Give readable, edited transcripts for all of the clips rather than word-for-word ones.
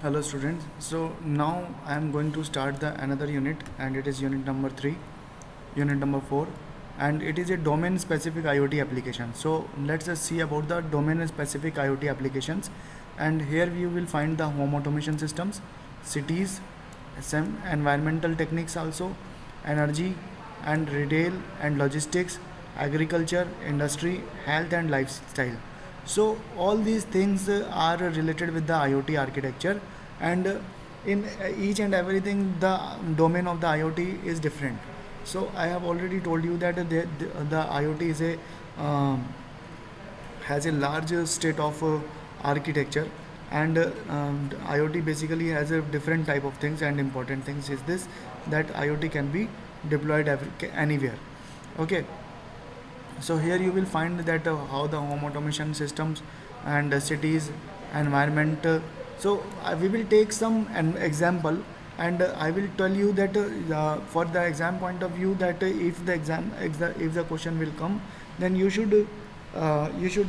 Hello students. So now I am going to start the another unit, and it is unit number 3, unit number 4, and it is a domain specific IoT application. So let's just see about the domain specific IoT applications, and here you will find the home automation systems, cities, some environmental techniques also, energy and retail and logistics, agriculture, industry, health and lifestyle. So all these things are related with the IoT architecture, and in each and everything the domain of the IoT is different. So I have already told you that the IoT is a has a large state of architecture, and IoT basically has a different type of things, and important things is this, that IoT can be deployed anywhere. Okay, so here you will find that how the home automation systems and cities environment. We will take some an example, and I will tell you that for the exam point of view, that if the question will come, then you should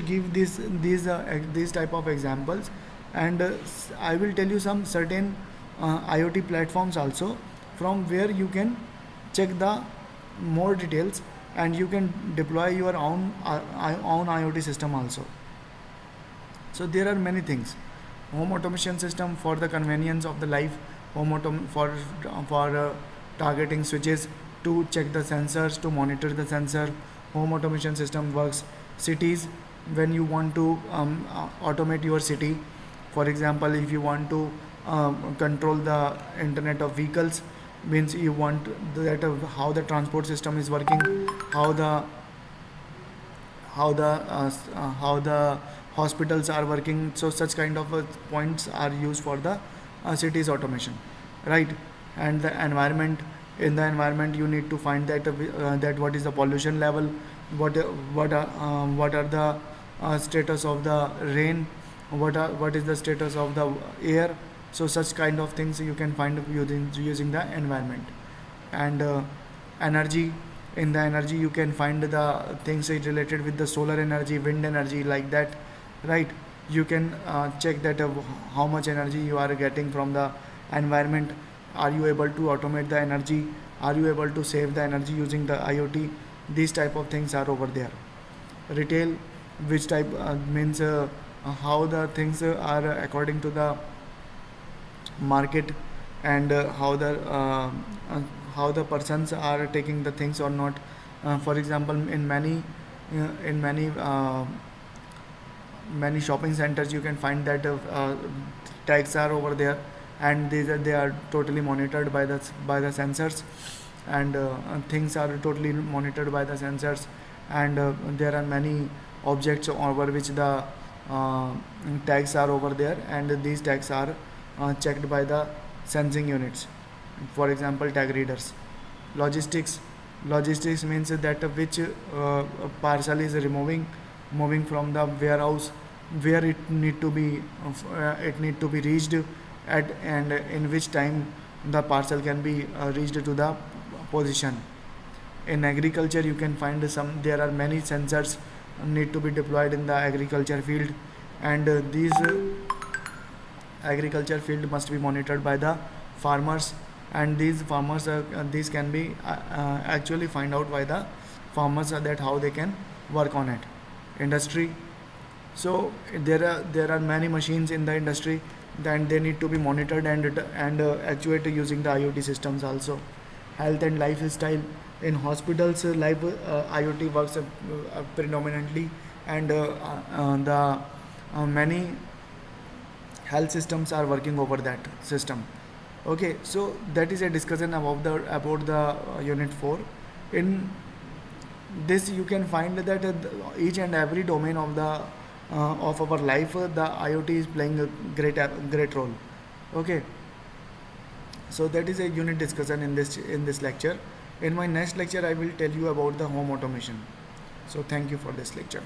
give these type of examples, and I will tell you some certain IoT platforms also, from where you can check the more details, and you can deploy your own IoT system also. So there are many things. Home automation system for the convenience of the life, for targeting switches to check the sensors, to monitor the sensor. Home automation system works. Cities, when you want to automate your city, for example, if you want to control the internet of vehicles, means you want that how the transport system is working, how the how the hospitals are working. So such kind of points are used for the cities automation, right? And the environment, in the environment you need to find that what is the pollution level, what are the status of the rain, what is the status of the air. So such kind of things you can find using the environment. And energy, in the energy you can find the things related with the solar energy, wind energy, like that, right? You can check that how much energy you are getting from the environment. Are you able to automate the energy? Are you able to save the energy using the IoT? These type of things are over there. Retail, which type means how the things are according to the market, and how the persons are taking the things or not. For example, in many shopping centers you can find that tags are over there, and they are totally monitored by the sensors, and things are totally monitored by the sensors. And there are many objects over which the uh, tags are over there, and these tags are checked by the sensing units, for example tag readers. Logistics, logistics means that which parcel is moving from the warehouse, where it need to be reached at, and in which time the parcel can be reached to the position. In agriculture you can find there are many sensors need to be deployed in the agriculture field, and these agriculture field must be monitored by the farmers, and these farmers these can be actually find out by the farmers that how they can work on it. Industry, so there are many machines in the industry, then they need to be monitored and actuated using the IoT systems also. Health and lifestyle, in hospitals life IoT works predominantly, and the many health systems are working over that system. Okay, so that is a discussion about the unit 4. In this you can find that each and every domain of our life, the IoT is playing a great role. Okay, so that is a unit discussion in this lecture. In my next lecture I will tell you about the home automation. So thank you for this lecture.